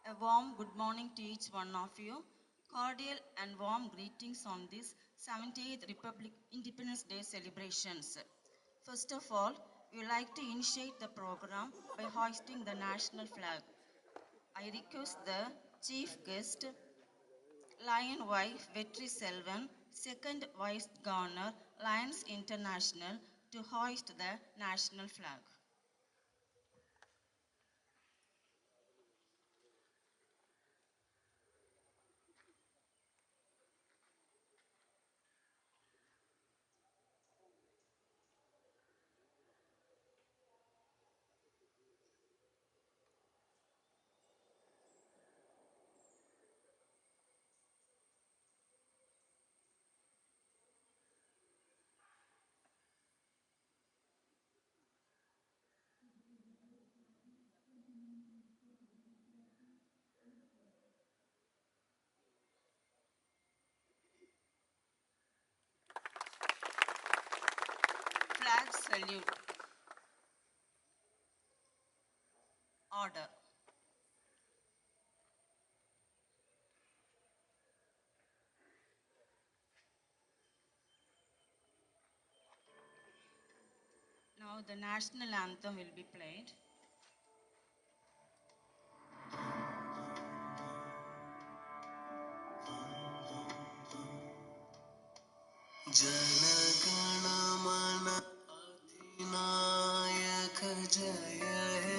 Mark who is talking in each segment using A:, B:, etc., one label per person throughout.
A: A warm good morning to each one of you. Cordial and warm greetings on this 78th Republic Independence Day celebrations. First of all, we would like to initiate the program by hoisting the national flag. I request the chief guest, Lion wife Vetri Selvan, second vice governor, Lions International, to hoist the national flag. Flag salute. Order. Now the national anthem will be played.
B: Jana Gana Mana अधिनायक जय हे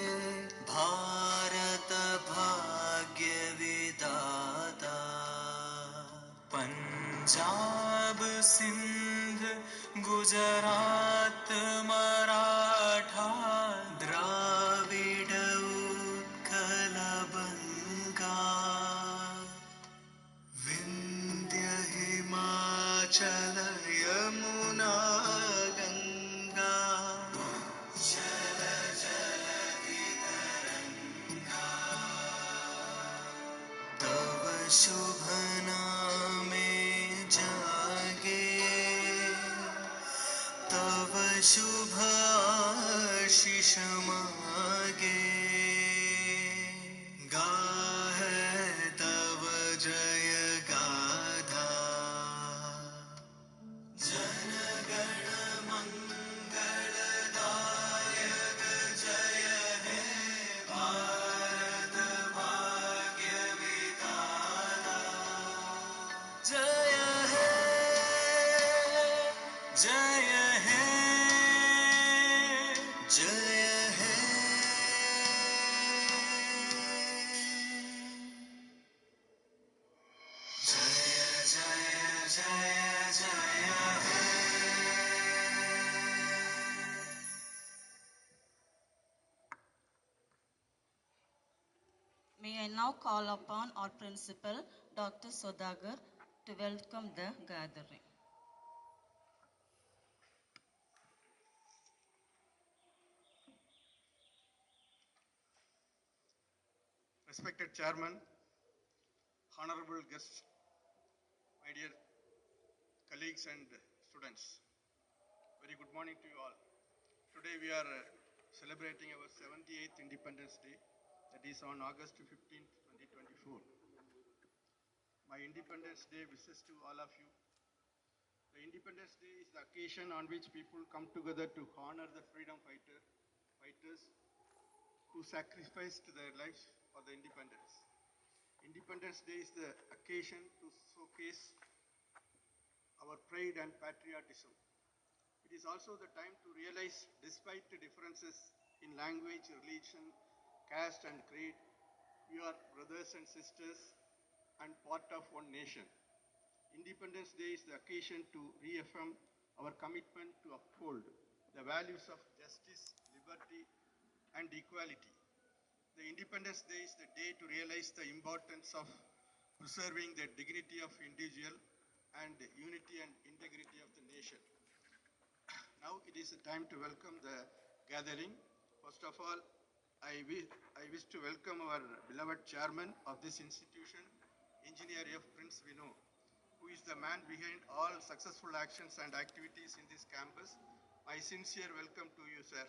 B: भारत भाग्य विधाता पंजाब सिंध गुजरात मराठा द्राविड उत्कल बंगा विंध्य हिमाचल यमुना गंगा जल जलधि तरंगा तव शुभ नामे जागे तव शुभ आशीष मागे गाहे तव जय गाथा जनगण मंगलदायक जय हे भारत भाग्य विधाता जय हे जय हे जय हे जय जय जय जय हे
A: May I now call upon our principal, Dr. Sodagar, to welcome the gathering.
C: Respected Chairman, honorable guests, my dear colleagues and students, very good morning to you all. Today we are celebrating our 78th Independence Day, that is on August 15th, 2024. My Independence Day wishes to all of you. The Independence Day is the occasion on which people come together to honor the freedom fighters who sacrificed their lives for the independence. Independence Day is the occasion to showcase our pride and patriotism. It is also the time to realize, despite the differences in language, religion, caste and creed, we are brothers and sisters and part of one nation. Independence Day is the occasion to reaffirm our commitment to uphold the values of justice, liberty and equality. The Independence Day is the day to realize the importance of preserving the dignity of individual and the unity and integrity of the nation. Now it is the time to welcome the gathering. First of all, I wish to welcome our beloved chairman of this institution, Engineer F. Prince Vinu, who is the man behind all successful actions and activities in this campus. My sincere welcome to you, sir.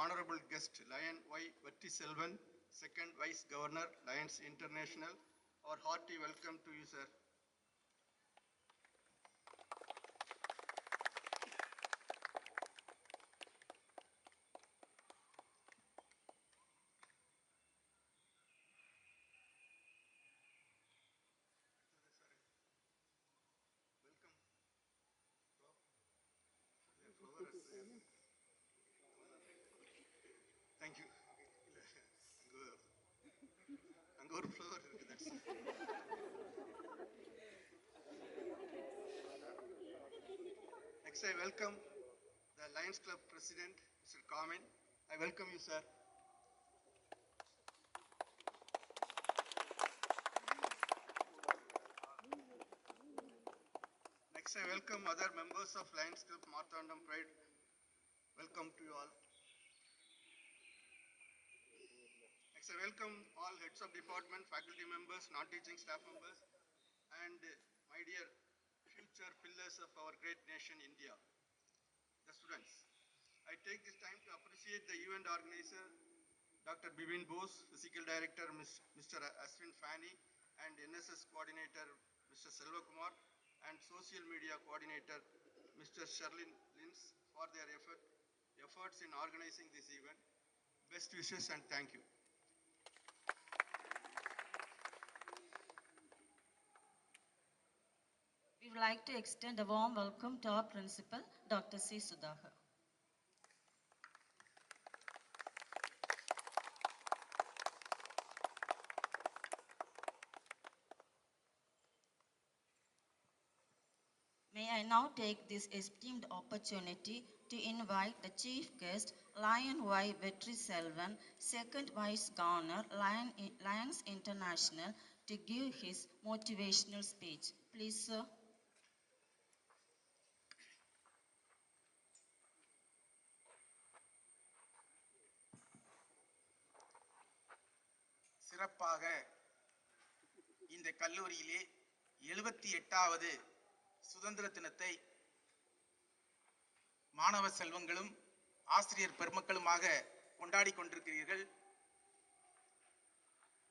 C: honorable guest Lion Y. Vettiselvan, second Vice Governor, Lions International. Our hearty welcome to you, sir. Thank you. அங்க ஒரு flower இருக்கு. That's Next, I welcome the Lions Club President, Mr. Kamin. I welcome you, sir. Next, I welcome other members of Lions Club Marthandam Pride. Welcome to you all. Next, I welcome all heads of department, faculty members, non-teaching staff members, and my dear future pillars of our great nation, India, the students. I take this time to appreciate the event organizer, Dr. Bibin Bose, Physical Director, Mr. Aswin Fani, and NSS Coordinator, Mr. Selva Kumar, and Social Media Coordinator, Mr. Sherlin Lins, for their efforts in organizing this event. Best wishes and thank you.
A: We would like to extend a warm welcome to our principal, Dr. C. Sudhakar. May I now take this esteemed opportunity to invite the chief guest, Lion Y. Vettiselvan, second Vice Governor, Lions International, to give his motivational speech. Please, sir.
D: சிறப்பாக இந்த கல்லூரியிலே 78வது சுதந்திர தினத்தை மாணவ செல்வங்களும் ஆசிரியர் பெருமக்களுமாக கொண்டாடி கொண்டிருக்கிறீர்கள்.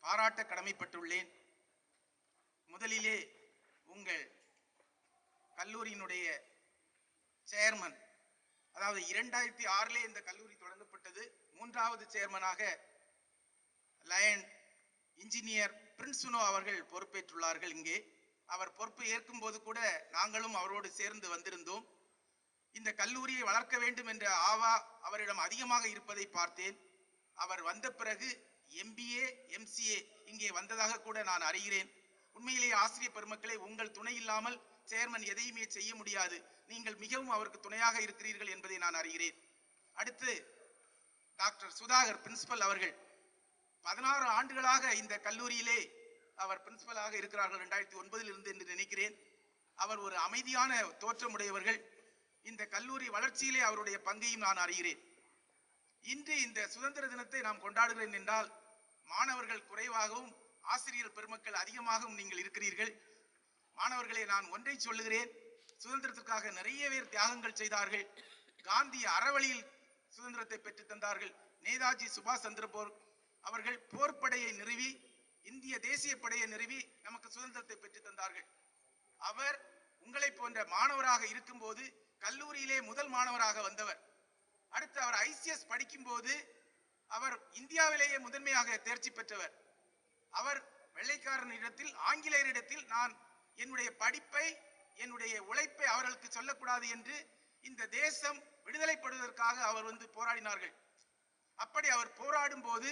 D: பாராட்ட கடமைப்பட்டுள்ளேன். முதலிலே உங்கள் கல்லூரியினுடைய சேர்மன், அதாவது 2006 இந்த கல்லூரி தொடங்கப்பட்டது. 3வது சேர்மனாக லயன் இன்ஜினியர் பிரின்சுனோ அவர்கள் பொறுப்பேற்றுள்ளார்கள். இங்கே அவர் பொறுப்பு ஏற்கும் போது கூட நாங்களும் அவரோடு சேர்ந்து வந்திருந்தோம். இந்த கல்லூரியை வளர்க்க வேண்டும் என்ற ஆவா அவரிடம் அதிகமாக இருப்பதை பார்த்தேன். அவர் வந்த பிறகு MBA MCA இங்கே வந்ததாக கூட நான் அறிகிறேன். உண்மையிலேயே ஆசிரியர் பெருமக்களே, உங்கள் துணை இல்லாமல் சேர்மன் எதையுமே செய்ய முடியாது. நீங்கள் மிகவும் அவருக்கு துணையாக இருக்கிறீர்கள் என்பதை நான் அறிகிறேன். அடுத்து டாக்டர் சுதாகர் பிரின்சிபல் அவர்கள் 16 ஆண்டுகளாக இந்த கல்லூரியிலே அவர் பிரின்சிபலாக இருக்கிறார்கள், 2009 இருந்து என்று நினைக்கிறேன். அவர் ஒரு அமைதியான தோற்றமுடையவர்கள். இந்த கல்லூரி வளர்ச்சியிலே அவருடைய பங்கையும் நான் அறிகிறேன். இன்று இந்த சுதந்திர தினத்தை நாம் கொண்டாடுகிறேன் என்றால் மாணவர்கள் குறைவாகவும் ஆசிரியர் பெருமக்கள் அதிகமாகவும் நீங்கள் இருக்கிறீர்கள். மாணவர்களே, நான் ஒன்றை சொல்லுகிறேன். சுதந்திரத்திற்காக நிறைய பேர் தியாகங்கள் செய்தார்கள். காந்தி அறவழியில் சுதந்திரத்தை பெற்று தந்தார்கள். நேதாஜி சுபாஷ் சந்திரபோஸ் அவர்கள் போர்ப்படையை நிறுவி இந்திய தேசிய படையை நிறுவி நமக்கு சுதந்திரத்தை பெற்று தந்தார்கள். அவர் உங்களை போன்ற மாணவராக இருக்கும்போது கல்லூரியிலே முதல் மாணவராக வந்தவர். அடுத்து அவர் ICS படிக்கும் போது அவர் இந்தியாவிலேயே முதன்மையாக தேர்ச்சி பெற்றவர். அவர் வெள்ளைக்காரனிடத்தில், ஆங்கிலேயரிடத்தில் நான் என்னுடைய படிப்பை, என்னுடைய உழைப்பை அவர்களுக்கு சொல்லக்கூடாது என்று இந்த தேசம் விடுதலைப்படுவதற்காக அவர் வந்து போராடினார்கள். அப்படி அவர் போராடும் போது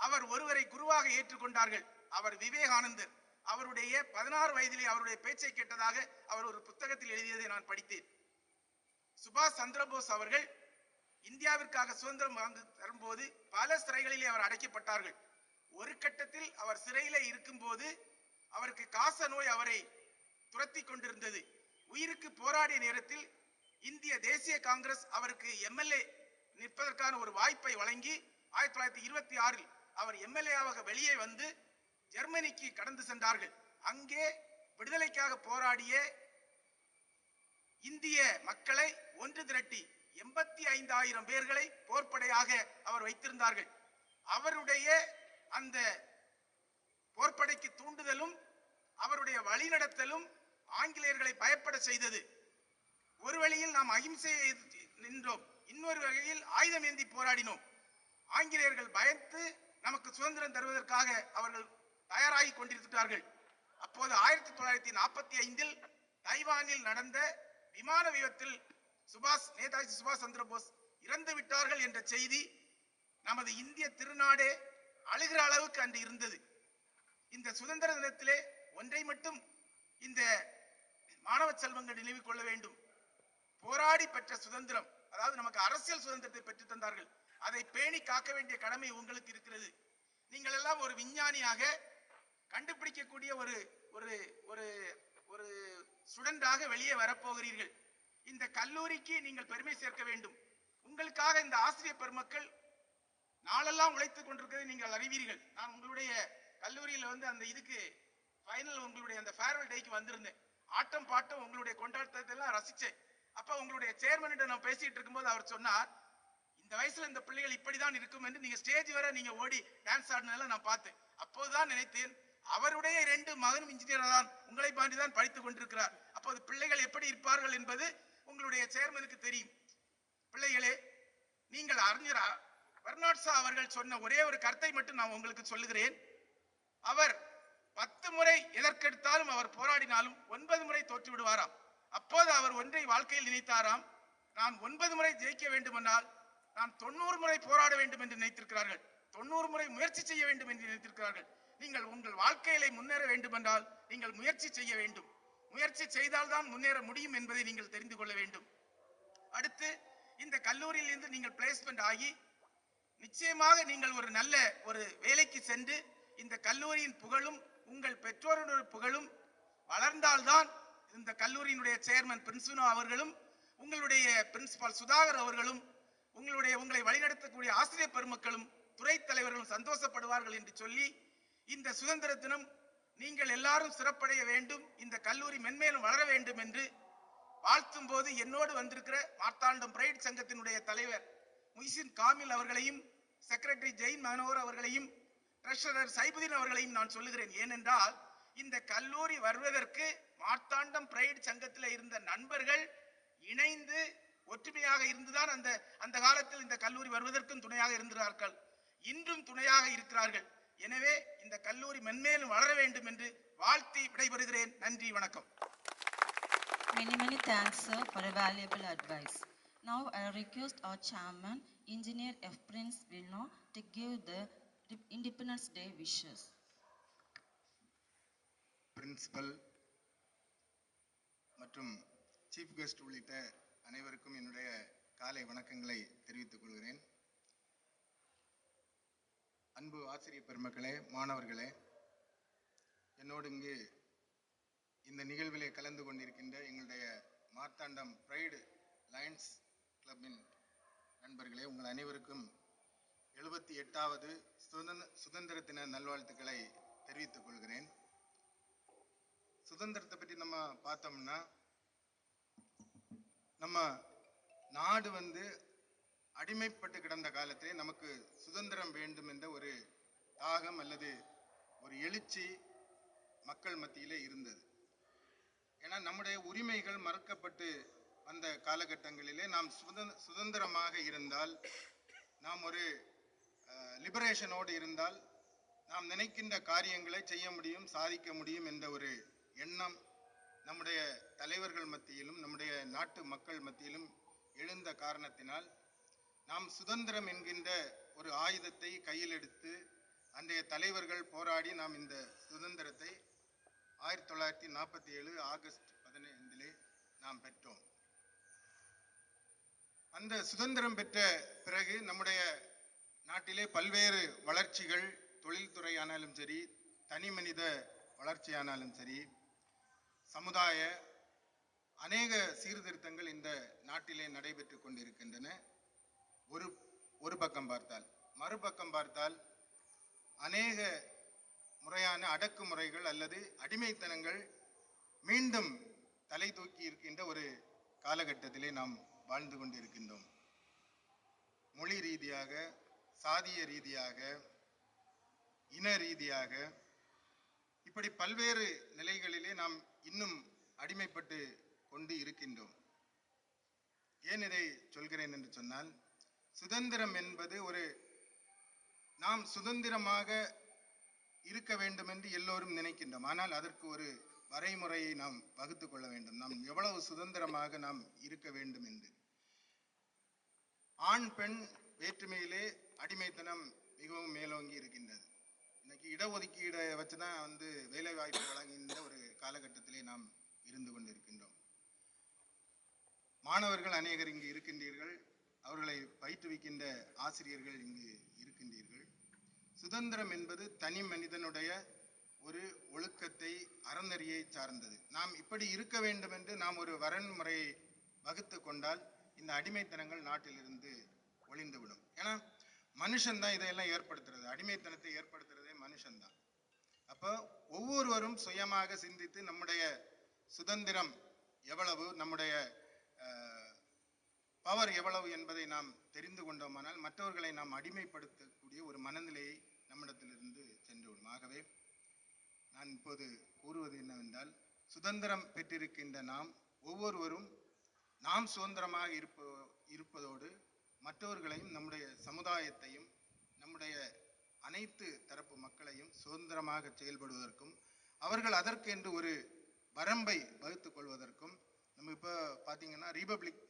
D: அவர் ஒருவரை குருவாக ஏற்றுக்கொண்டார்கள். அவர் விவேகானந்தர். அவருடைய 16 வயதிலே அவருடைய பேச்சை கேட்டதாக அவர் ஒரு புத்தகத்தில் எழுதியதை நான் படித்தேன். சுபாஷ் சந்திரபோஸ் அவர்கள் இந்தியாவிற்காக சுதந்திரம் வாங்கி தரும்போது பல சிறைகளிலே அவர் அடைக்கப்பட்டார்கள். ஒரு கட்டத்தில் அவர் சிறையிலே இருக்கும்போது அவருக்கு காச நோய் அவரை துரத்தி கொண்டிருந்தது. உயிருக்கு போராடிய நேரத்தில் இந்திய தேசிய காங்கிரஸ் அவருக்கு MLA நிற்பதற்கான ஒரு வாய்ப்பை வழங்கி 1926 அவர் MLA-ஆக வெளியே வந்து ஜெர்மனிக்கு கடந்து சென்றார்கள். அங்கே விடுதலைக்காக போராடிய இந்திய மக்களை ஒன்று திரட்டி 85,000 பேர்களை போர்ப்படையாக அவர் வைத்திருந்தார்கள். அவருடைய அந்த போர்ப்படைக்கு தூண்டுதலும் அவருடைய வழிநடத்தலும் ஆங்கிலேயர்களை பயப்பட செய்தது. ஒரு வழியில் நாம் அகிம்சையை நின்றோம், இன்னொரு வகையில் ஆயுதம் ஏந்தி போராடினோம். ஆங்கிலேயர்கள் பயந்து நமக்கு சுதந்திரம் தருவதற்காக அவர்கள் தயாராகி கொண்டிருக்கிறார்கள். அப்போது 1945 தைவானில் நடந்த விமான விபத்தில் நேதாஜி சுபாஷ் சந்திர போஸ் இறந்து விட்டார்கள் என்ற செய்தி நமது இந்திய திருநாடே அழுகிற அளவுக்கு அன்று இருந்தது. இந்த சுதந்திர தினத்திலே ஒன்றை மட்டும் இந்த மாணவ செல்வங்கள் நினைவு கொள்ள வேண்டும். போராடி பெற்ற சுதந்திரம், அதாவது நமக்கு அரசியல் சுதந்திரத்தை பெற்று தந்தார்கள். அதை பேணி காக்க வேண்டிய கடமை உங்களுக்கு இருக்கிறது. நீங்கள் எல்லாம் ஒரு விஞ்ஞானியாக கண்டுபிடிக்கக்கூடிய ஒரு ஒரு ஒரு ஒரு ஸ்டூடெண்டாக வெளியே வரப்போகிறீர்கள். இந்த கல்லூரிக்கு நீங்கள் பெருமை சேர்க்க வேண்டும். உங்களுக்காக இந்த ஆசிரியர் பெருமக்கள் நாளெல்லாம் உழைத்துக் கொண்டிருக்கிறதை நீங்கள் அறிவீர்கள். நான் உங்களுடைய கல்லூரியில் அந்த இதுக்கு ஃபைனல் உங்களுடைய அந்த ஃபேர்வெல் டேக்கு வந்திருந்தேன். ஆட்டம் பாட்டம் உங்களுடைய கொண்டாட்டத்தை எல்லாம் ரசிச்சேன். அப்ப உங்களுடைய சேர்மனிட்ட நான் பேசிட்டு இருக்கும்போது அவர் சொன்னார், இந்த வயசுல இந்த பிள்ளைகள் இப்படிதான் இருக்கும் என்று. நீங்க ஸ்டேஜ் வரை நீங்க ஓடி டான்ஸ் ஆடினதெல்லாம் நான் பார்த்தேன். அப்போதுதான் நினைத்தேன், அவருடைய 2 மகனும் இன்ஜினியர் தான், உங்களை பாண்டி தான் படித்துக் கொண்டிருக்கிறார். அப்போது பிள்ளைகள் எப்படி இருப்பார்கள் என்பது உங்களுடைய சேர்மனுக்கு தெரியும். பிள்ளைகளே, நீங்கள் அறிஞர் பெர்னாட் ஷா அவர்கள் சொன்ன ஒரே ஒரு கருத்தை மட்டும் நான் உங்களுக்கு சொல்லுகிறேன். அவர் 10 முறை எதற்கெடுத்தாலும் அவர் போராடினாலும் 9 முறை தோற்று விடுவாராம். அப்போது அவர் ஒன்றை வாழ்க்கையில் நினைத்தாராம், நான் 9 முறை ஜெயிக்க வேண்டுமென்றால் நான் 90 முறை போராட வேண்டும் என்று நினைத்திருக்கிறார்கள். 90 முறை முயற்சி செய்ய வேண்டும் என்று நினைத்திருக்கிறார்கள். நீங்கள் உங்கள் வாழ்க்கையில முன்னேற வேண்டுமென்றால் நீங்கள் முயற்சி செய்ய வேண்டும். முயற்சி செய்தால்தான் முன்னேற முடியும் என்பதை நீங்கள் தெரிந்து கொள்ள வேண்டும். அடுத்து, இந்த கல்லூரியில் இருந்து நீங்கள் பிளேஸ்மெண்ட் ஆகி நிச்சயமாக நீங்கள் ஒரு நல்ல ஒரு வேலைக்கு சென்று இந்த கல்லூரியின் புகழும் உங்கள் பெற்றோருடைய புகழும் வளர்ந்தால்தான் இந்த கல்லூரியினுடைய சேர்மன் பிரின்சுனோ அவர்களும் உங்களுடைய பிரின்சிபால் சுதாகர் அவர்களும் உங்களை வழிநடத்தக்கூடிய ஆசிரியர் பெருமக்களும் துறை தலைவர்களும் சந்தோஷப்படுவார்கள் என்று சொல்லி, இந்த சுதந்திர தினம் நீங்கள் எல்லாரும் சிறப்படைய வேண்டும், இந்த கல்லூரி மென்மேலும் வளர வேண்டும் என்று வாழ்த்தும் போது என்னோடு வந்திருக்கிற மார்த்தாண்டம் பிரைட் சங்கத்தினுடைய தலைவர் முஹ்சின் காமில் அவர்களையும், செக்ரட்டரி ஜெயின் மனோகர் அவர்களையும், ட்ரெஷரர் சைபுதீன் அவர்களையும் நான் சொல்லுகிறேன். ஏனென்றால் இந்த கல்லூரி வருவதற்கு மார்த்தாண்டம் பிரைட் சங்கத்தில் இருந்த நண்பர்கள் இணைந்து ஒற்றுமையாக இருந்துதான் அந்த காலத்தில் இந்த கல்லூரி வருவதற்கும் துணையாக இருந்தார்கள், இன்றும் துணையாக இருக்கிறார்கள். எனவே இந்த கல்லூரி மென்மேலும் வளர வேண்டும் என்று வாழ்த்தி விடைபெறுகிறேன். நன்றி, வணக்கம்.
A: Many thanks, sir, for a valuable advice. Now I request our chairman, Engineer F. Prince Vilno, to give the Independence Day wishes.
E: Principal மற்றும் சீஃப் கெஸ்ட் உள்ளிட்ட அனைவருக்கும் என்னுடைய காலை வணக்கங்களை தெரிவித்துக் கொள்கிறேன். அன்பு ஆசிரியர் பெருமக்களே, மாணவர்களே, என்னோடு இங்கு இந்த நிகழ்விலே கலந்து கொண்டிருக்கின்ற எங்களுடைய மார்த்தாண்டம் பிரைடு லயன்ஸ் கிளப்பின் நண்பர்களே, உங்கள் அனைவருக்கும் 78வது சுதந்திர தின நல்வாழ்த்துக்களை தெரிவித்துக் கொள்கிறேன். சுதந்திரத்தை பற்றி நம்ம பார்த்தோம்னா, நம்ம நாடு அடிமைப்பட்டு கிடந்த காலத்திலே நமக்கு சுதந்திரம் வேண்டும் என்ற ஒரு தாகம் அல்லது ஒரு எழுச்சி மக்கள் மத்தியிலே இருந்தது. ஏன்னா நம்முடைய உரிமைகள் மறுக்கப்பட்டு வந்த காலகட்டங்களிலே நாம் சுதந்திரமாக இருந்தால், நாம் ஒரு லிபரேஷனோடு இருந்தால் நாம் நினைக்கின்ற காரியங்களை செய்ய முடியும், சாதிக்க முடியும் என்ற ஒரு எண்ணம் நம்முடைய தலைவர்கள் மத்தியிலும் நம்முடைய நாட்டு மக்கள் மத்தியிலும் எழுந்த காரணத்தினால் நாம் சுதந்திரம் என்கின்ற ஒரு ஆயுதத்தை கையில் எடுத்து அன்றைய தலைவர்கள் போராடி நாம் இந்த சுதந்திரத்தை 1947 ஆகஸ்ட் 15 நாம் பெற்றோம். அந்த சுதந்திரம் பெற்ற பிறகு நம்முடைய நாட்டிலே பல்வேறு வளர்ச்சிகள், தொழில்துறை ஆனாலும் சரி, தனி மனித வளர்ச்சியானாலும் சரி, சமுதாய அநேக சீர்திருத்தங்கள் இந்த நாட்டிலே நடைபெற்று கொண்டிருக்கின்றன. ஒரு பக்கம் பார்த்தால், மறுபக்கம் பார்த்தால் அநேக முறையான அடக்குமுறைகள் அல்லது அடிமைத்தனங்கள் மீண்டும் தலை தூக்கி இருக்கின்ற ஒரு காலகட்டத்திலே நாம் வாழ்ந்து கொண்டிருக்கின்றோம். மொழி ரீதியாக, சாதிய ரீதியாக, இன ரீதியாக, இப்படி பல்வேறு நிலைகளிலே நாம் இன்னும் அடிமைப்பட்டு கொண்டு இருக்கின்றோம். ஏன் இதை சொல்கிறேன் என்று சொன்னால், சுதந்திரம் என்பது நாம் சுதந்திரமாக இருக்க வேண்டும் என்று எல்லோரும் நினைக்கின்றோம். ஆனால் அதற்கு ஒரு வரைமுறையை நாம் வகுத்து கொள்ள வேண்டும். நாம் எவ்வளவு சுதந்திரமாக நாம் இருக்க வேண்டும் என்று. ஆண் பெண் வேற்றுமையிலே அடிமைத்தனம் மிகவும் மேலோங்கி இருக்கின்றது. இன்னைக்கு இடஒதுக்கீடை வச்சுதான் வேலை வாய்ப்பு வழங்குகின்ற ஒரு காலகட்டத்திலே நாம் இருந்து கொண்டிருக்கின்றோம். மாணவர்கள் அநேகர் இங்கு இருக்கின்றீர்கள், அவர்களை பயிற்றுவிக்கின்ற ஆசிரியர்கள் இங்கு இருக்கின்றீர்கள். சுதந்திரம் என்பது தனி மனிதனுடைய ஒரு ஒழுக்கத்தை, அறநெறியை சார்ந்தது. நாம் இப்படி இருக்க வேண்டும் என்று நாம் ஒரு வரன்முறையை வகுத்து கொண்டால் இந்த அடிமைத்தனங்கள் நாட்டிலிருந்து ஒளிந்துவிடும். ஏன்னா மனுஷன்தான் இதையெல்லாம் ஏற்படுத்துறது, அடிமைத்தனத்தை ஏற்படுத்துறதே மனுஷன்தான். அப்போ ஒவ்வொருவரும் சுயமாக சிந்தித்து நம்முடைய சுதந்திரம் எவ்வளவு, நம்முடைய பவர் எவ்வளவு என்பதை நாம் தெரிந்து கொண்டோமானால் மற்றவர்களை நாம் அடிமைப்படுத்தக்கூடிய ஒரு மனநிலையை நம்மிடத்திலிருந்து சென்றுவிடும். ஆகவே நான் இப்போது கூறுவது என்னவென்றால், சுதந்திரம் பெற்றிருக்கின்ற நாம் ஒவ்வொருவரும் நாம் சுதந்திரமாக இருப்பதோடு மற்றவர்களையும், நம்முடைய சமுதாயத்தையும், நம்முடைய அனைத்து தரப்பு மக்களையும் சுதந்திரமாக செயல்படுவதற்கும், அவர்கள் அதற்கு என்று ஒரு வரம்பை வகுத்துக் கொள்வதற்கும், நம்ம இப்போ பார்த்தீங்கன்னா ரிபப்ளிக்,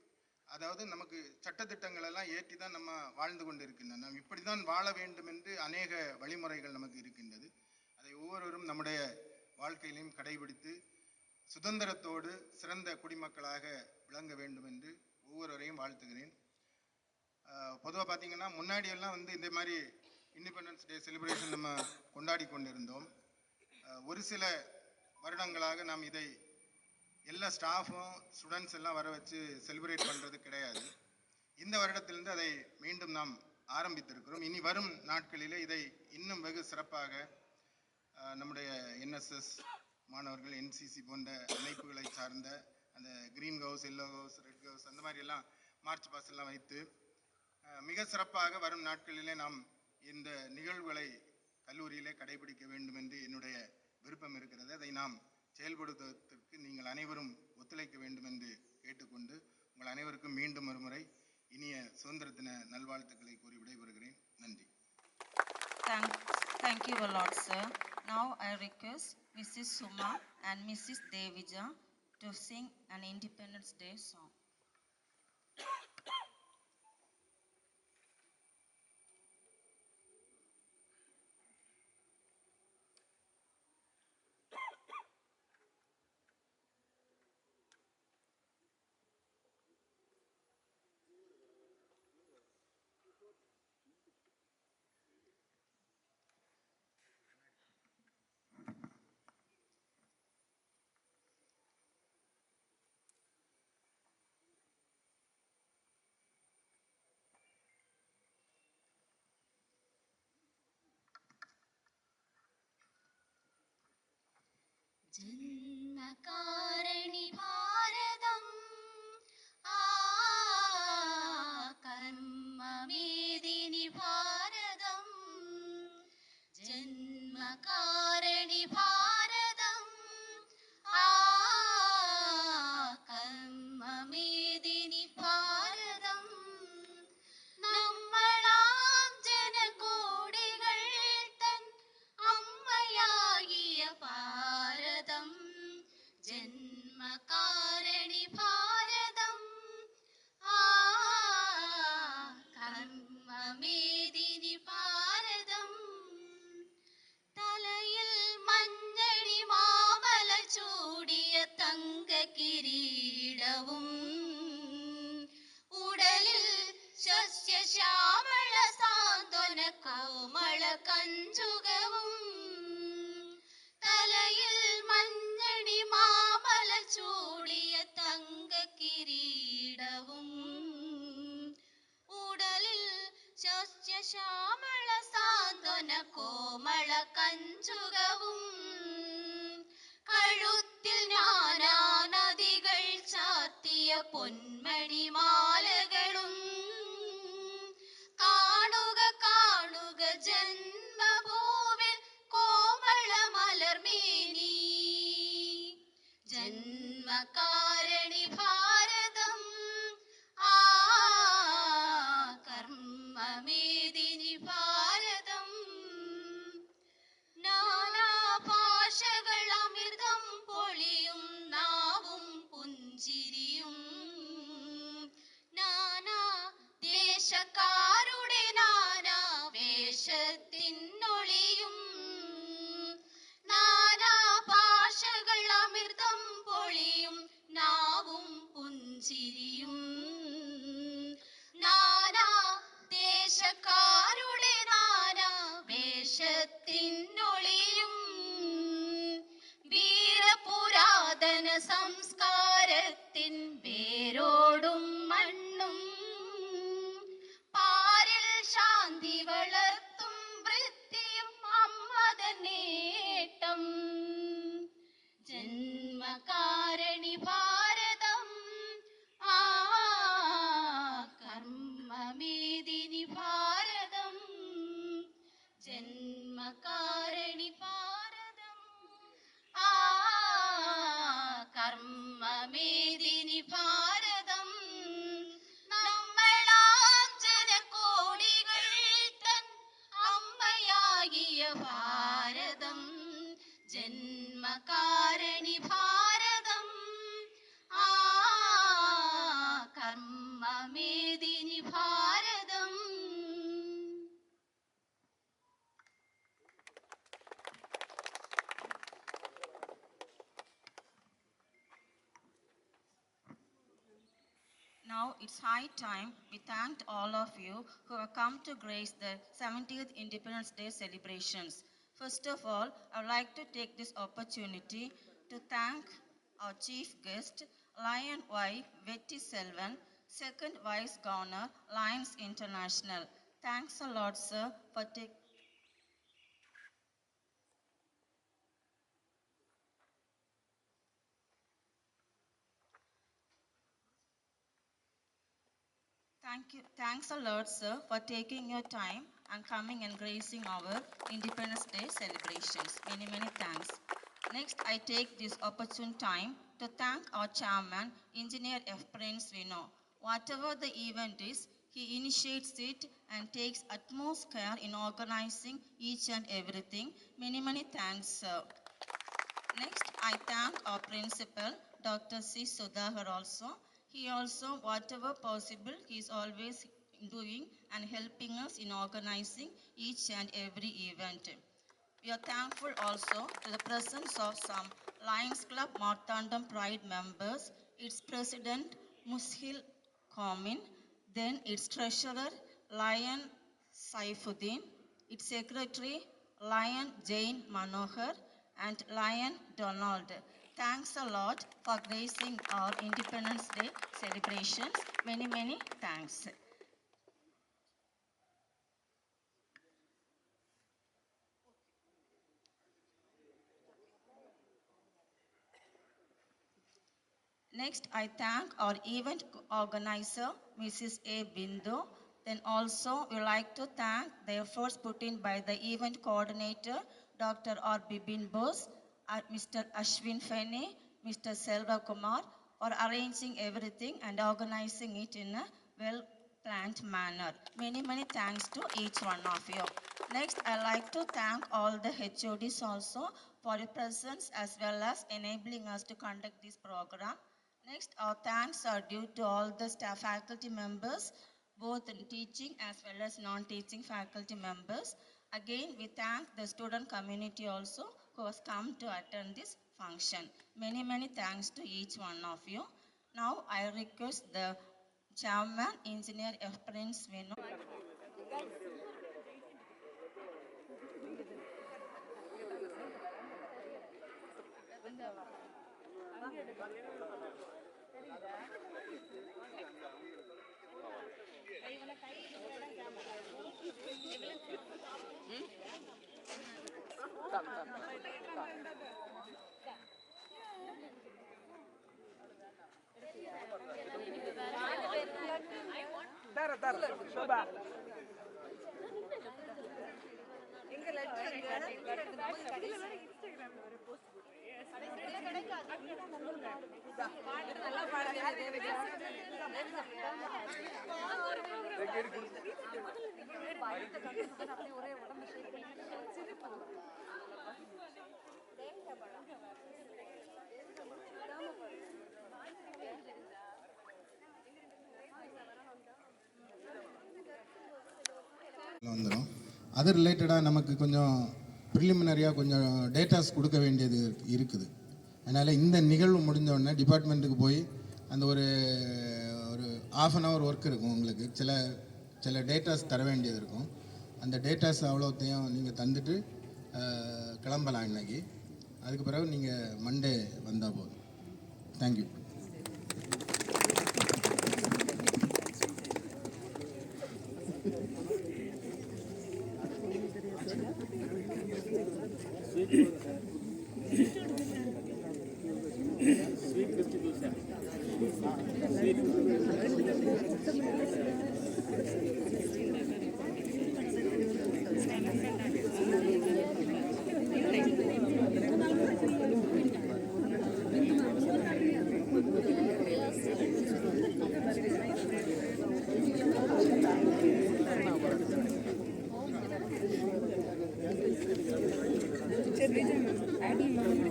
E: அதாவது நமக்கு சட்டத்திட்டங்கள் எல்லாம் ஏற்றி தான் நம்ம வாழ்ந்து கொண்டு இருக்கின்றோம். நாம் இப்படி தான் வாழ வேண்டும் என்று அநேக வழிமுறைகள் நமக்கு இருக்கின்றது. அதை ஒவ்வொருவரும் நம்முடைய வாழ்க்கையிலையும் கடைபிடித்து சுதந்திரத்தோடு சிறந்த குடிமக்களாக விளங்க வேண்டும் என்று ஒவ்வொருவரையும் வாழ்த்துகிறேன். பொதுவாக பார்த்தீங்கன்னா முன்னாடி எல்லாம் இந்த மாதிரி இண்டிபெண்டன்ஸ் டே செலிப்ரேஷன் நம்ம கொண்டாடி கொண்டிருந்தோம். ஒரு சில வருடங்களாக நாம் இதை எல்லா ஸ்டாஃபும் ஸ்டூடெண்ட்ஸ் எல்லாம் வர வச்சு செலிப்ரேட் பண்ணுறது கிடையாது. இந்த வருடத்திலிருந்து அதை மீண்டும் நாம் ஆரம்பித்திருக்கிறோம். இனி வரும் நாட்களிலே இதை இன்னும் வெகு சிறப்பாக நம்முடைய NSS மாணவர்கள், NCC போன்ற அமைப்புகளை சார்ந்த அந்த green house, yellow house, red house, அந்த மாதிரி எல்லாம் மார்ச் பாஸ் எல்லாம் வைத்து மிக சிறப்பாக வரும் நாட்களிலே நாம் இந்த நிகழ்வுகளை கல்லூரியிலே கடைபிடிக்க வேண்டும் என்று என்னுடைய விருப்பம் இருக்கிறது. அதை நாம் செயல்படுத்துவதற்கு நீங்கள் அனைவரும் ஒத்துழைக்க வேண்டும் என்று கேட்டுக்கொண்டு உங்கள் அனைவருக்கும் மீண்டும் ஒருமுறை இனிய சுதந்திர தின நல்வாழ்த்துக்களை கூறி விடைபெறுகிறேன். நன்றி.
A: Thank you a lot, sir. Now I request Mrs. Suma and Mrs. Devija to sing an Independence Day song.
F: जन्मकारिणि भारतम् कर्ममेदिनि भारतम् जन्मकारिणि भारतम् कर्ममेदिनि भारतम् நம்மளாம் ஜனகோடிகள் தன் அம்மையாகிய பாரதம் ஜன்மகாரணி பாரதம் கர்மமேதினி பாரதம் தலையில் மஞ்சளி மாமல சூடிய தங்க கிரீடவும் உடலில் சஸ்யശ്യാമള സാന്ത്വന കോമള കഞ്ചുകവും തലയിൽ മഞ്ഞണി മാമല ചൂടിയ തങ്ക കിരീടവും ഉടലിൽ സസ്യശ്യാമള സാന്ത്വന കോമള കഞ്ചുകവും കഴുത്തിൽ ജ്ഞാനാനദികൾ ചാർത്തിയ പൊന്മണിമാ ஜன்மகாரணி பாரதம் ஆ கர்மமேதினி பாரதம் നാനാ ഭാഷകൾ അമൃതം പൊളിയും നാവും പുഞ്ചിരിയും നാനാ ദേശക്കാരുടെ നാനാ വേഷത്തിനൊളിയും നാനാ ഭാഷകൾ അമൃതം പൊളിയും നാവും പുഞ്ചിരിയും നാനാ ദേശക്കാരുടെ നാനാ വേഷത്തിനൊളിയും വീരപുരാതന സംസ്കാരത്തിൻ വേരോടും മണ്ണും പാരിൽ ശാന്തി വളർത്തും വൃത്തിയും അമ്മതൻ നേട്ടം ജന്മകാരണി ഭാരതം ആ കർമ്മമേദിനി ഭാരതം ജന്മകാരണി ഭാരതം ആ കർമ്മമേദിനി ഭാരതം നമ്മളാം ജനകോടികൾ തൻ അമ്മയാകിയ ഭാരതം ജന്മകാരണി ഭാരതം ആ കർമ്മമേദിനി ഭാരതം.
A: Now it's high time we thanked all of you who have come to grace the 70th Independence Day celebrations. First of all, I would like to take this opportunity to thank our chief guest, Lion Y. Vetty Selvan, second Vice Governor, Lions International. Thanks a lot, sir, for taking. Thanks a lot, sir, for taking your time and coming and gracing our Independence Day celebrations. Many, many thanks. Next, I take this opportune time to thank our chairman, Engineer F. Prince Vino. Whatever the event is, he initiates it and takes utmost care in organizing each and everything. Many, many thanks, sir. Next, I thank our principal, Dr. C. Sudhakar also. He also, whatever possible, he is always doing and helping us in organizing each and every event. We are thankful also to the presence of some Lions Club Marthandam Pride members, its president, Mushil Komin, then its treasurer, Lion Saifuddin, its secretary, Lion Jane Manohar, and Lion Donald. Thanks a lot for gracing our Independence Day celebrations. Many, many thanks. Next, I thank our event organizer, Mrs. A. Bindu. Then also, we like to thank the efforts put in by the event coordinator, Dr. R. Bibin Bose, Mr. Ashwin Fene, Mr. Selva Kumar, for arranging everything and organizing it in a well-planned manner. Many, many thanks to each one of you. Next, I like to thank all the HODs also for your presence as well as enabling us to conduct this program. Next, our thanks are due to all the staff faculty members, both in teaching as well as non-teaching faculty members. Again, we thank the student community also who has come to attend this function. Many, many thanks to each one of you. Now, I request the chairman, Engineer F. Prince Vino.
G: எங்க லட்டு
E: வந்துடும். அது ரிலேட்டடாக நமக்கு கொஞ்சம் ப்ரிலிமினரியாக கொஞ்சம் datas கொடுக்க வேண்டியது இருக்குது. அதனால் இந்த நிகழ்வு முடிஞ்ச உடனே டிபார்ட்மெண்ட்டுக்கு போய் அந்த ஒரு ஒரு ½ அன் ஹவர் ஒர்க் இருக்கும். உங்களுக்கு சில டேட்டாஸ் தர வேண்டியது இருக்கும். அந்த டேட்டாஸ் அவ்வளோத்தையும் நீங்கள் தந்துட்டு கிளம்பலாம் இன்னைக்கு. அதுக்கு பிறகு நீங்கள் மண்டே வந்தால் போதும். தேங்க்யூ.